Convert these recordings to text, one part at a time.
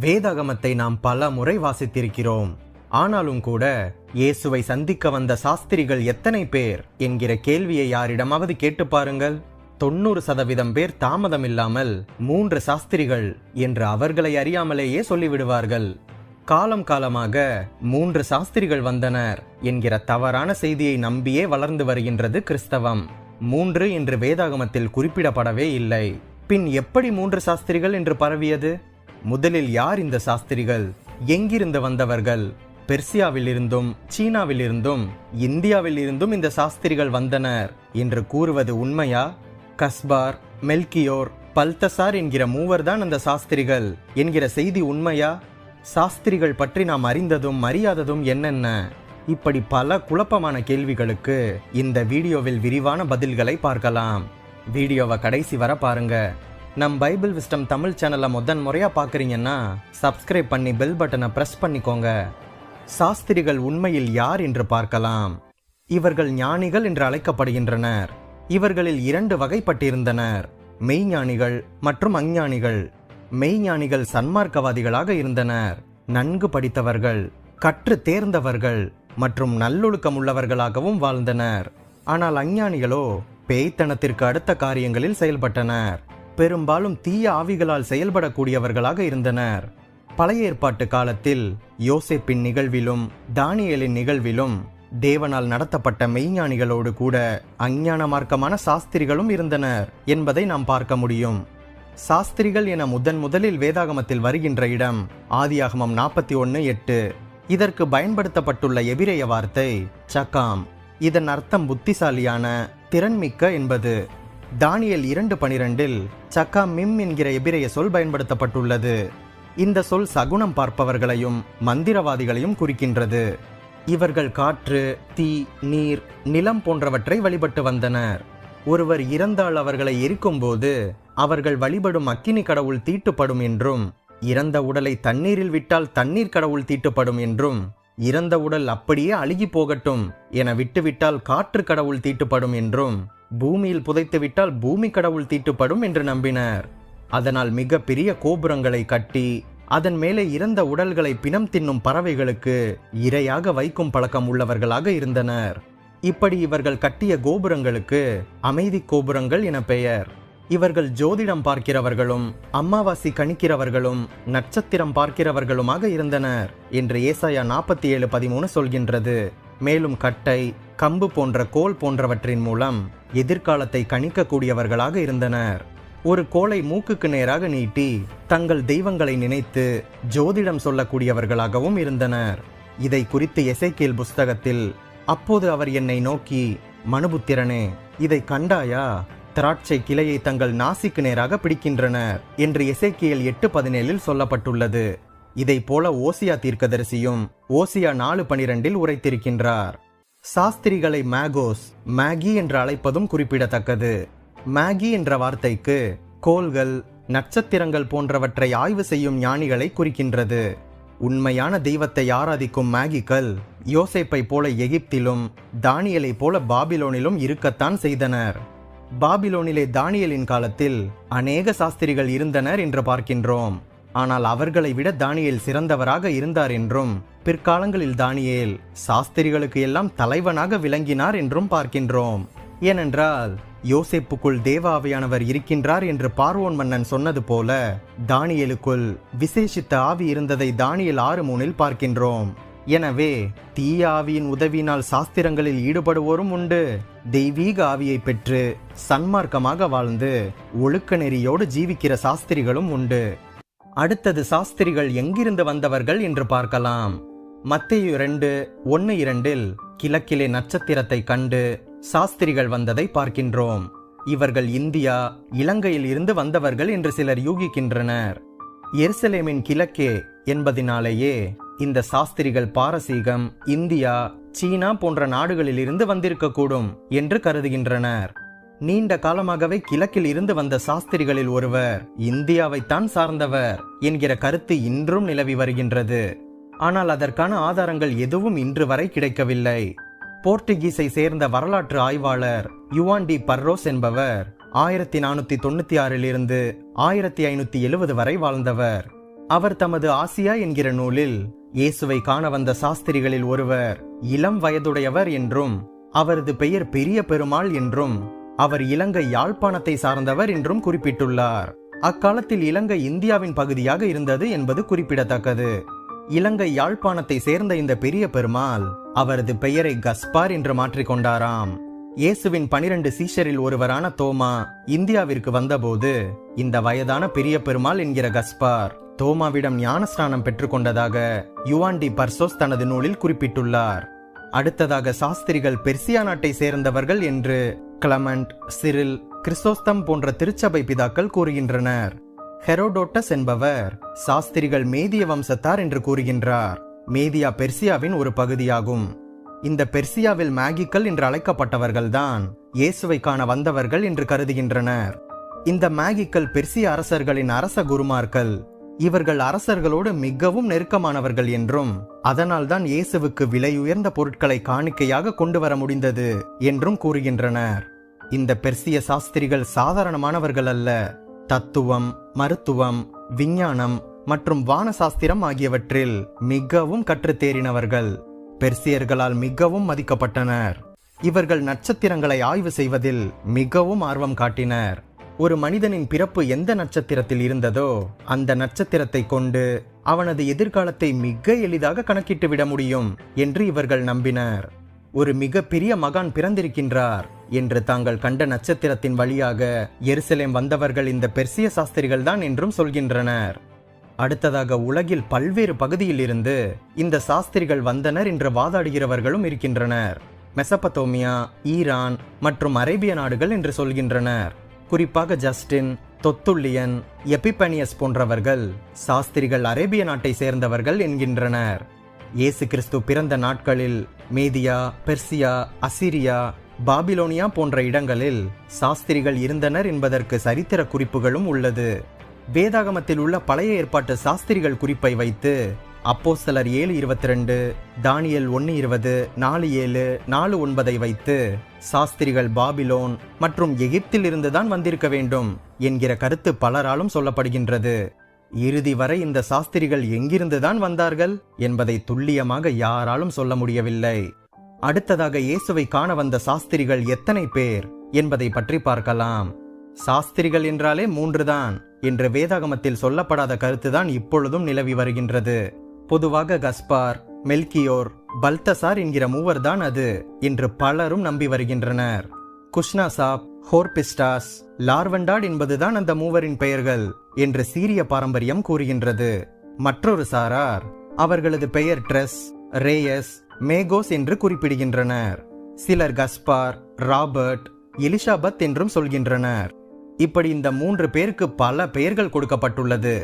வேதாகமத்தை நாம் பல முறை வாசித்திருக்கிறோம். ஆனாலும் கூட இயேசுவை சந்திக்க வந்த சாஸ்திரிகள் எத்தனை பேர் என்கிற கேள்வியை யாரிடமாவது கேட்டு பாருங்கள். 90% பேர் தாமதமில்லாமல் 3 சாஸ்திரிகள் என்று அவர்களை அறியாமலேயே சொல்லிவிடுவார்கள். காலம் காலமாக 3 சாஸ்திரிகள் வந்தனர் என்கிற தவறான செய்தியை நம்பியே வளர்ந்து வருகின்றது கிறிஸ்தவம். 3 என்று வேதாகமத்தில் குறிப்பிடப்படவே இல்லை. பின் எப்படி 3 சாஸ்திரிகள் என்று பரவியது? முதலில் யார் இந்த சாஸ்திரிகள்? எங்கிருந்து வந்தவர்கள்? பெர்சியாவில் இருந்தும் சீனாவில் இருந்தும் இந்தியாவில் இருந்தும் இந்த சாஸ்திரிகள் வந்தனர் என்று கூறுவது உண்மையா? கஸ்பார், மெல்கியோர், பல்தசார் என்கிற 3 தான் அந்த சாஸ்திரிகள் என்கிற செய்தி உண்மையா? சாஸ்திரிகள் பற்றி நாம் அறிந்ததும் அறியாததும் என்னென்ன? இப்படி பல குழப்பமான கேள்விகளுக்கு இந்த வீடியோவில் விரிவான பதில்களை பார்க்கலாம். வீடியோவை கடைசி வர பாருங்க. நம் பைபிள் விஸ்டம் தமிழ் சேனலை முறையா பார்க்குறீங்கன்னா சப்ஸ்கிரைப் பண்ணி பெல் பட்டனை பிரஸ் பண்ணிக்கோங்க. சாஸ்திரிகள் உண்மையில் யார் என்று பார்க்கலாம். இவர்கள் ஞானிகள் என்று அழைக்கப்படுகின்றனர். இவர்களில் 2 வகைப்பட்டிருந்தனர், மெய்ஞானிகள் மற்றும் அஞ்ஞானிகள். மெய்ஞானிகள் சன்மார்க்கவாதிகளாக இருந்தனர், நன்கு படித்தவர்கள், கற்று தேர்ந்தவர்கள் மற்றும் நல்லொழுக்கம் உள்ளவர்களாகவும் வாழ்ந்தனர். ஆனால் அஞ்ஞானிகளோ பேய்த்தனத்திற்கு அடுத்த காரியங்களில் செயல்பட்டனர். பெரும்பாலும் தீய ஆவிகளால் செயல்படக்கூடியவர்களாக இருந்தனர். பழைய ஏற்பாட்டு காலத்தில் யோசேப்பின் நிகழ்விலும் தானியேலின் நிகழ்விலும் தேவனால் நடத்தப்பட்ட மெய்ஞானிகளோடு கூட அஞ்ஞான மார்க்கமான சாஸ்திரிகளும் இருந்தனர் என்பதை நாம் பார்க்க முடியும். சாஸ்திரிகள் என முதலில் வேதாகமத்தில் வருகின்ற இடம் ஆதியாகமம் 41:8. இதற்கு பயன்படுத்தப்பட்டுள்ள எபிரேய வார்த்தை சகாம். இதன் அர்த்தம் புத்திசாலியான, திறன்மிக்க என்பது. தானியேல் 2:12 சகாமிம் என்கிற எபிரேய சொல் பயன்படுத்தப்பட்டுள்ளது. இந்த சொல் சகுனம் பார்ப்பவர்களையும் மந்திரவாதிகளையும் குறிக்கின்றது. இவர்கள் காற்று, தீ, நீர், நிலம் போன்றவற்றை வழிபட்டு வந்தனர். ஒருவர் இறந்தால் அவர்களை எரிக்கும் போது அவர்கள் வழிபடும் அக்கினி கடவுள் தீட்டுப்படும் என்றும், இறந்த உடலை தண்ணீரில் விட்டால் தண்ணீர் கடவுள் தீட்டுப்படும் என்றும், இறந்த உடல் அப்படியே அழுகி போகட்டும் என விட்டுவிட்டால் காற்று கடவுள் தீட்டுப்படும் என்றும், பூமியில் புதைத்து விட்டால் பூமி கடவுள் தீட்டுப்படும் என்று நம்பினர். அதனால் மிக பெரிய கோபுரங்களை கட்டி அதன் மேலே இறந்த உடல்களை பிணம் தின்னும் பறவைகளுக்கு இரையாக வைக்கும் பழக்கம் உள்ளவர்களாக இருந்தனர். இப்படி இவர்கள் கட்டிய கோபுரங்களுக்கு அமைதி கோபுரங்கள் என பெயர். இவர்கள் ஜோதிடம் பார்க்கிறவர்களும் அமாவாசை கணிக்கிறவர்களும் நட்சத்திரம் பார்க்கிறவர்களுமாக இருந்தனர் என்று ஏசாயா 47:13 சொல்கின்றது. மேலும் கட்டை, கம்பு போன்ற கோல் போன்றவற்றின் மூலம் எதிர்காலத்தை கணிக்கக்கூடியவர்களாக இருந்தனர். ஒரு கோலை மூக்குக்கு நேராக நீட்டி தங்கள் தெய்வங்களை நினைத்து ஜோதிடம் சொல்லக்கூடியவர்களாகவும் இருந்தனர். இதை குறித்து எசேக்கியேல் புஸ்தகத்தில், அப்போது அவர் என்னை நோக்கி, மனுபுத்திரனே, இதை கண்டாயா? திராட்சை கிளையை தங்கள் நாசிக்கு நேராக பிடிக்கின்றனர் என்று எசேக்கியேல் 8:17 சொல்லப்பட்டுள்ளது. இதை போல ஓசியா தீர்க்கதரிசியும் ஓசியா 4:12 உரைத்திருக்கின்றார். சாஸ்திரிகளை மேகோஸ், மேகி என்று அழைப்பதும் குறிப்பிடத்தக்கது. மேகி என்ற வார்த்தைக்கு கோள்கள், நட்சத்திரங்கள் போன்றவற்றை ஆய்வு செய்யும் ஞானிகளை குறிக்கின்றது. உண்மையான தெய்வத்தை ஆராதிக்கும் மேகிக்கள் யோசேப்பை போல எகிப்திலும் தானியேலை போல பாபிலோனிலும் இருக்கத்தான் செய்தனர். பாபிலோனிலே தானியேலின் காலத்தில் அநேக சாஸ்திரிகள் இருந்தனர் என்று பார்க்கின்றோம். ஆனால் அவர்களை விட தானியேல் சிறந்தவராக இருந்தார் என்றும், பிற்காலங்களில் தானியேல் சாஸ்திரிகளுக்கு எல்லாம் தலைவனாக விளங்கினார் என்றும் பார்க்கின்றோம். ஏனென்றால் யோசேப்புக்குள் தேவ ஆவியானவர் இருக்கின்றார் என்று பார்வோன் மன்னன் சொன்னது போல தானியேலுக்குள் விசேஷித்த ஆவி இருந்ததை தானியேல் 6:3 பார்க்கின்றோம். எனவே தீய ஆவியின் உதவியினால் சாஸ்திரங்களில் ஈடுபடுவோரும் உண்டு. தெய்வீக ஆவியை பெற்று சன்மார்க்கமாக வாழ்ந்து ஒழுக்க நெறியோடு ஜீவிக்கிற சாஸ்திரிகளும் உண்டு. அடுத்தது சாஸ்திரிகள் எங்கிருந்து வந்தவர்கள் என்று பார்க்கலாம். மத்தேயு 2:1-2 கிழக்கிலே நட்சத்திரத்தை கண்டு சாஸ்திரிகள் வந்ததை பார்க்கின்றோம். இவர்கள் இந்தியா, இலங்கையில் இருந்து வந்தவர்கள் என்று சிலர் யூகிக்கின்றனர். எருசலேமின் கிழக்கே என்பதினாலேயே இந்த சாஸ்திரிகள் பாரசீகம், இந்தியா, சீனா போன்ற நாடுகளில் இருந்து வந்திருக்கக்கூடும் என்று கருதுகின்றனர். நீண்ட காலமாகவே கிழக்கில் இருந்து வந்த சாஸ்திரிகளில் ஒருவர் இந்தியாவைத்தான் சார்ந்தவர் என்கிற கருத்து இன்றும் நிலவி வருகின்றது. ஆனால் அதற்கான ஆதாரங்கள் எதுவும் இன்று வரை கிடைக்கவில்லை. போர்த்துகீஸை சேர்ந்த வரலாற்று ஆய்வாளர் யுவான் டி பர்ரோஸ் என்பவர் 1496 இருந்து 1570 வரை வாழ்ந்தவர். அவர் தமது ஆசியா என்கிற நூலில் இயேசுவை காண வந்த சாஸ்திரிகளில் ஒருவர் இளம் வயதுடையவர் என்றும், அவரது பெயர் பெரிய பெருமாள் என்றும், அவர் இலங்கை யாழ்ப்பாணத்தை சார்ந்தவர் என்றும் குறிப்பிட்டுள்ளார். அக்காலத்தில் இலங்கை இந்தியாவின் பகுதியாக இருந்தது என்பது குறிப்பிடத்தக்கது. இலங்கை யாழ்ப்பாணத்தை சேர்ந்த இந்த பெரிய பெருமாள் அவரது பெயரை கஸ்பார் என்று மாற்றிக்கொண்டாராம். இயேசுவின் 12 சீஷரில் ஒருவரான தோமா இந்தியாவிற்கு வந்தபோது இந்த வயதான பெரிய பெருமாள் என்கிற கஸ்பார் தோமாவிடம் ஞானஸ்நானம் பெற்றுக்கொண்டதாக யுவான் டி பர்சோஸ் தனது நூலில் குறிப்பிட்டுள்ளார். அடுத்ததாக சாஸ்திரிகள் பெர்சியா நாட்டை சேர்ந்தவர்கள் என்று கிளமண்ட், சிரில், கிறிஸ்தோஸ்தம் போன்ற திருச்சபை பிதாக்கள் கூறுகின்றனர். ஹெரோடோட்டஸ் என்பவர் சாஸ்திரிகள் மேதிய வம்சத்தார் என்று கூறுகின்றார். மேதியா பெர்சியாவின் ஒரு பகுதியாகும். இந்த பெர்சியாவில் மேகிக்கள் என்று அழைக்கப்பட்டவர்கள்தான் இயேசுவை காண வந்தவர்கள் என்று கருதுகின்றனர். இந்த மேகிக்கள் பெர்சிய அரசர்களின் அரச குருமார்கள். இவர்கள் அரசர்களோடு மிகவும் நெருக்கமானவர்கள் என்றும், அதனால்தான் இயேசுவுக்கு விலையுயர்ந்த பொருட்களை காணிக்கையாக கொண்டு வர முடிந்தது என்றும் கூறுகின்றனர். இந்த பெர்சிய சாஸ்திரிகள் சாதாரணமானவர்கள் அல்ல. தத்துவம், மருத்துவம், விஞ்ஞானம் மற்றும் வானசாஸ்திரம் ஆகியவற்றில் மிகவும் கற்றுத்தேறினவர்கள். பெர்சியர்களால் மிகவும் மதிக்கப்பட்டனர். இவர்கள் நட்சத்திரங்களை ஆய்வு செய்வதில் மிகவும் ஆர்வம் காட்டினர். ஒரு மனிதனின் பிறப்பு எந்த நட்சத்திரத்தில் இருந்ததோ அந்த நட்சத்திரத்தை கொண்டு அவனது எதிர்காலத்தை மிக எளிதாக கணக்கிட்டு விட முடியும் என்று இவர்கள் நம்பினர். ஒரு மிக பெரிய மகான் பிறந்திருக்கின்றார் என்று தாங்கள் கண்ட நட்சத்திரத்தின் வழியாக எருசலேம் வந்தவர்கள் இந்த பெர்சிய சாஸ்திரிகள் தான் என்றும் சொல்கின்றனர். அடுத்ததாக உலகில் பல்வேறு பகுதியில் இருந்து இந்த சாஸ்திரிகள் வந்தனர் என்று வாதாடுகிறவர்களும் இருக்கின்றனர். மெசபத்தோமியா, ஈரான் மற்றும் அரேபிய நாடுகள் என்று சொல்கின்றனர். குறிப்பாக ஜஸ்டின், தொத்துல்லியன், எபிபனியஸ் போன்றவர்கள் சாஸ்திரிகள் அரேபிய நாட்டை சேர்ந்தவர்கள் என்கின்றனர். இயேசு கிறிஸ்து பிறந்த நாட்களில் மேதியா, பெர்சியா, அசிரியா, பாபிலோனியா போன்ற இடங்களில் சாஸ்திரிகள் இருந்தனர் என்பதற்கு சரித்திர குறிப்புகளும் உள்ளது. வேதாகமத்தில் உள்ள பழைய ஏற்பாட்டு சாஸ்திரிகள் குறிப்பை வைத்து அப்போஸ்தலர் 7:22, தானியேல் 1:20, 4:7, 4:9 வைத்து சாஸ்திரிகள் பாபிலோன் மற்றும் எகிப்தில் இருந்துதான் வந்திருக்க வேண்டும் என்கிற கருத்து பலராலும் சொல்லப்படுகின்றது. இறுதி வரை இந்த சாஸ்திரிகள் எங்கிருந்துதான் வந்தார்கள் என்பதை துல்லியமாக யாராலும் சொல்ல முடியவில்லை. அடுத்ததாக இயேசுவை காண வந்த சாஸ்திரிகள் எத்தனை பேர் என்பதை பற்றி பார்க்கலாம். சாஸ்திரிகள் என்றாலே 3 தான் என்று வேதாகமத்தில் சொல்லப்படாத கருத்துதான் இப்பொழுதும் நிலவி வருகின்றது. பொதுவாக கஸ்பார், மெல்கியோர், பல்தசார் என்கிற 3 தான் அது என்று பலரும் நம்பி வருகின்றனர். குஷ்னாசாப், ஹோர்பிஸ்டாஸ், லார்வண்டாட் என்பதுதான் அந்த 3 பெயர்கள் என்று சீரிய பாரம்பரியம் கூறுகின்றது. மற்றொரு சாரார் அவர்களது பெயர் ட்ரெஸ், ரேயஸ், மேகோஸ் என்று குறிப்பிடுகின்றனர். சிலர் கஸ்பார், ராபர்ட், எலிசாபத் என்றும் சொல்கின்றனர். இப்படி இந்த 3 பேருக்கு பல பெயர்கள் கொடுக்கப்பட்டுள்ளது.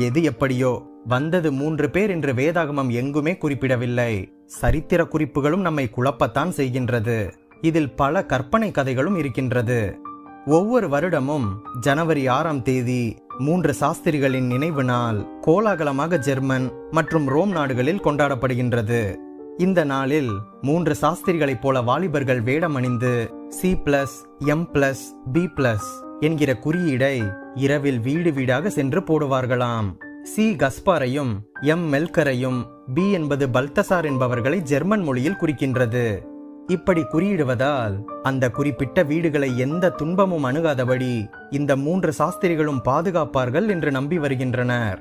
எது எப்படியோ வந்தது 3 பேர் என்று வேதாகமம் எங்குமே குறிப்பிடவில்லை. சரித்திர குறிப்புகளும் நம்மை குழப்பத்தான் செய்கின்றது. இதில் பல கற்பனை கதைகளும் இருக்கின்றது. ஒவ்வொரு வருடமும் ஜனவரி 6ஆம் தேதி 3 சாஸ்திரிகளின் நினைவு நாள் கோலாகலமாக ஜெர்மன் மற்றும் ரோம் நாடுகளில் கொண்டாடப்படுகின்றது. இந்த நாளில் 3 சாஸ்திரிகளைப் போல வாலிபர்கள் வேடம் அணிந்து C+, M+, B+ என்கிற குறியீடை இரவில் வீடு வீடாக சென்று போடுவார்களாம். சி கஸ்பாரையும் எம் மெல்கரையும் பி என்பது பல்தசார் என்பவர்களை ஜெர்மன் மொழியில் குறிக்கின்றது. இப்படி குறியிடுவதால் அந்த குறிப்பிட்ட வீடுகளை எந்த துன்பமும் அணுகாதபடி இந்த 3 சாஸ்திரிகளும் பாதுகாப்பார்கள் என்று நம்பி வருகின்றனர்.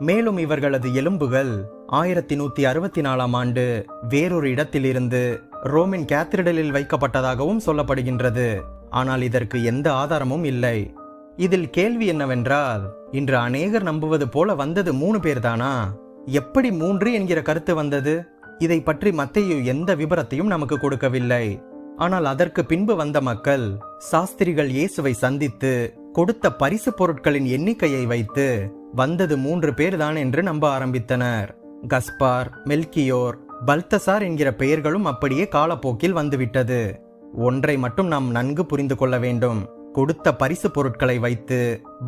மேலும் இவர்களது எலும்புகள் 1164ஆம் ஆண்டு வேறொரு இடத்திலிருந்து ரோமின் கேத்தீட்ரலில் வைக்கப்பட்டதாகவும் சொல்லப்படுகின்றது. ஆனால் இதற்கு எந்த ஆதாரமும் இல்லை. இதில் கேள்வி என்னவென்றால், இன்று அநேகர் நம்புவது போல வந்தது 3 பேர் தானா? எப்படி 3 என்கிற கருத்து வந்தது? இதை பற்றி மத்தேயு எந்த விபரத்தையும் நமக்கு கொடுக்கவில்லை. ஆனால் அதற்கு பின்பு வந்த மக்கள் சாஸ்திரிகள் இயேசுவை சந்தித்து கொடுத்த பரிசு பொருட்களின் எண்ணிக்கையை வைத்து வந்தது 3 பேர் தான் என்று நம்ப ஆரம்பித்தனர். கஸ்பார், மெல்கியோர், பல்தசார் என்கிற பெயர்களும் அப்படியே காலப்போக்கில் வந்துவிட்டது. ஒன்றை மட்டும் நாம் நன்கு புரிந்து கொள்ள வேண்டும். கொடுத்த பரிசு பொருட்களை வைத்து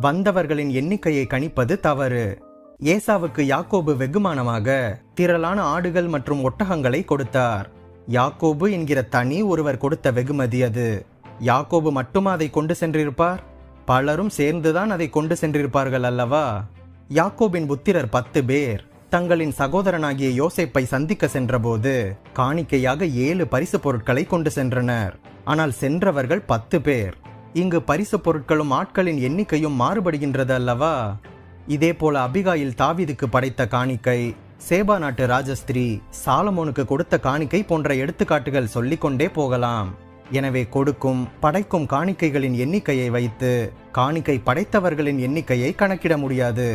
வந்தவர்களின் எண்ணிக்கையை கணிப்பது தவறு. ஏசாவுக்கு யாக்கோபு வெகுமானமாக திரளான ஆடுகள் மற்றும் ஒட்டகங்களை கொடுத்தார். யாக்கோபு என்கிற தனி ஒருவர் கொடுத்த வெகுமதி அது. யாக்கோபு மட்டுமா அதை கொண்டு சென்றிருப்பார்? பலரும் சேர்ந்துதான் அதை கொண்டு சென்றிருப்பார்கள் அல்லவா? யாக்கோபின் புத்திரர் 10 பேர் தங்களின் சகோதரனாகிய யோசேப்பை சந்திக்க சென்றபோது காணிக்கையாக 7 பரிசு பொருட்களை கொண்டு சென்றனர். ஆனால் சென்றவர்கள் 10 பேர். இங்கு பரிசு பொருட்களும் ஆட்களின் எண்ணிக்கையும் மாறுபடுகின்றது அல்லவா? இதே போல அபிகாயில் தாவீதுக்கு படைத்த காணிக்கை, சேபா நாட்டு ராஜஸ்திரீ சாலமோனுக்கு கொடுத்த காணிக்கை போன்ற எடுத்துக்காட்டுகள் சொல்லிக்கொண்டே போகலாம். எனவே கொடுக்கும் படைக்கும் காணிக்கைகளின் எண்ணிக்கையை வைத்து காணிக்கை படைத்தவர்களின் எண்ணிக்கையை கணக்கிட முடியாது,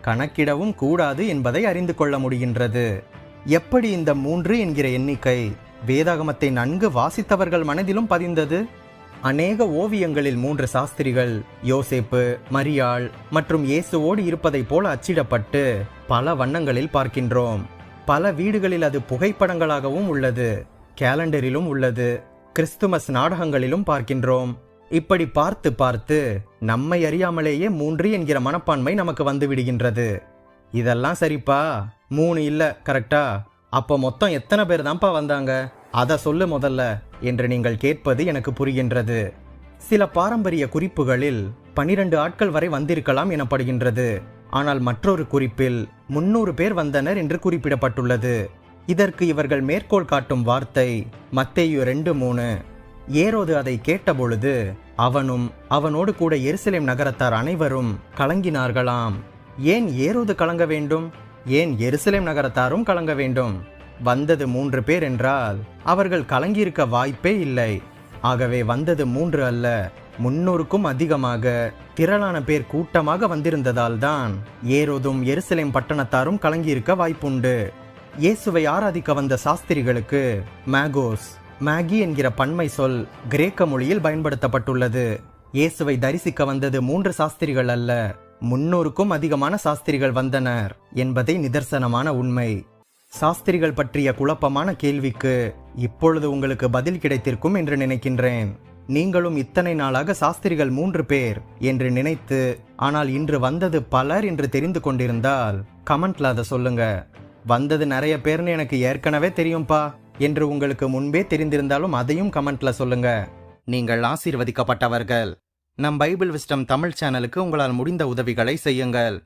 கணக்கிடவும் கூடாது என்பதை அறிந்து கொள்ள முடிகின்றது. எப்படி இந்த 3 என்கிற எண்ணிக்கை வேதாகமத்தை நன்கு வாசித்தவர்கள் மனதிலும் பதிந்தது? அநேக ஓவியங்களில் 3 சாஸ்திரிகள் யோசேப்பு, மரியாள் மற்றும் இயேசுவோடு இருப்பதை போல அச்சிடப்பட்டு பல வண்ணங்களில் பார்க்கின்றோம். பல வீடுகளில் அது புகைப்படங்களாகவும் உள்ளது, கேலண்டரிலும் உள்ளது, கிறிஸ்துமஸ் நாடகங்களிலும் பார்க்கின்றோம். இப்படி பார்த்து பார்த்து நம்மை அறியாமலேயே 3 என்கிற மனப்பான்மை நமக்கு வந்து விடுகின்றது. இதெல்லாம் சரிப்பா, 3 இல்ல கரெக்டா? அப்போ மொத்தம் எத்தனை பேர் தான்ப்பா வந்தாங்க, அதை சொல்லு முதல்ல என்று நீங்கள் கேட்பது எனக்கு புரிகின்றது. சில பாரம்பரிய குறிப்புகளில் 12 ஆட்கள் வரை வந்திருக்கலாம் எனப்படுகின்றது. ஆனால் மற்றொரு குறிப்பில் 300 பேர் வந்தனர் என்று குறிப்பிடப்பட்டுள்ளது. இதற்கு இவர்கள் மேற்கோள் காட்டும் வார்த்தை மத்தேயு 2:3. ஏரோது அதை கேட்டபொழுது அவனும் அவனோடு கூட எருசலேம் நகரத்தார் அனைவரும் கலங்கினார்களாம். ஏன் ஏரோது கலங்க வேண்டும்? ஏன் எருசலேம் நகரத்தாரும் கலங்க வேண்டும்? வந்தது 3 பேர் என்றால் அவர்கள் கலங்கியிருக்க வாய்ப்பே இல்லை. ஆகவே வந்தது 3 அல்ல, 300க்கும் அதிகமாக திரளான பேர் கூட்டமாக வந்திருந்ததால் தான் ஏரோதும் எருசலேம் பட்டணத்தாரும் கலங்கியிருக்க வாய்ப்புண்டு. இயேசுவை ஆராதிக்க வந்த சாஸ்திரிகளுக்கு மேகோஸ், மேகி என்கிற பன்மை சொல் கிரேக்க மொழியில் பயன்படுத்தப்பட்டுள்ளது. இயேசுவை தரிசிக்க வந்தது 3 சாஸ்திரிகள் அல்ல, 300க்கும் அதிகமான சாஸ்திரிகள் வந்தனர் என்பதை நிதர்சனமான உண்மை. சாஸ்திரிகள் பற்றிய குழப்பமான கேள்விக்கு இப்பொழுது உங்களுக்கு பதில் கிடைத்திருக்கும் என்று நினைக்கின்றேன். நீங்களும் இத்தனை நாளாக சாஸ்திரிகள் 3 பேர் என்று நினைத்து ஆனால் இன்று வந்தது பலர் என்று தெரிந்து கொண்டிருந்தால் கமெண்ட்ல அதை சொல்லுங்க. வந்தது நிறைய பேர்னு எனக்கு ஏற்கனவே தெரியும்பா என்று உங்களுக்கு முன்பே தெரிந்திருந்தாலும் அதையும் கமெண்ட்ல சொல்லுங்க. நீங்கள் ஆசீர்வதிக்கப்பட்டவர்கள். நம் பைபிள் விஸ்டம் தமிழ் சேனலுக்கு உங்களால் முடிந்த உதவிகளை செய்யுங்கள்.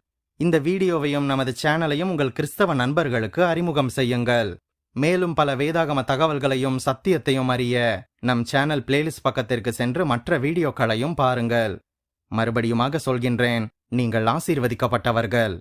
இந்த வீடியோவையும் நமது சேனலையும் உங்கள் கிறிஸ்தவ நண்பர்களுக்கு அறிமுகம் செய்யுங்கள். மேலும் பல வேதாகம தகவல்களையும் சத்தியத்தையும் அறிய நம் சேனல் பிளேலிஸ்ட் பக்கத்திற்கு சென்று மற்ற வீடியோக்களையும் பாருங்கள். மறுபடியுமாக சொல்கின்றேன், நீங்கள் ஆசீர்வதிக்கப்பட்டவர்கள்.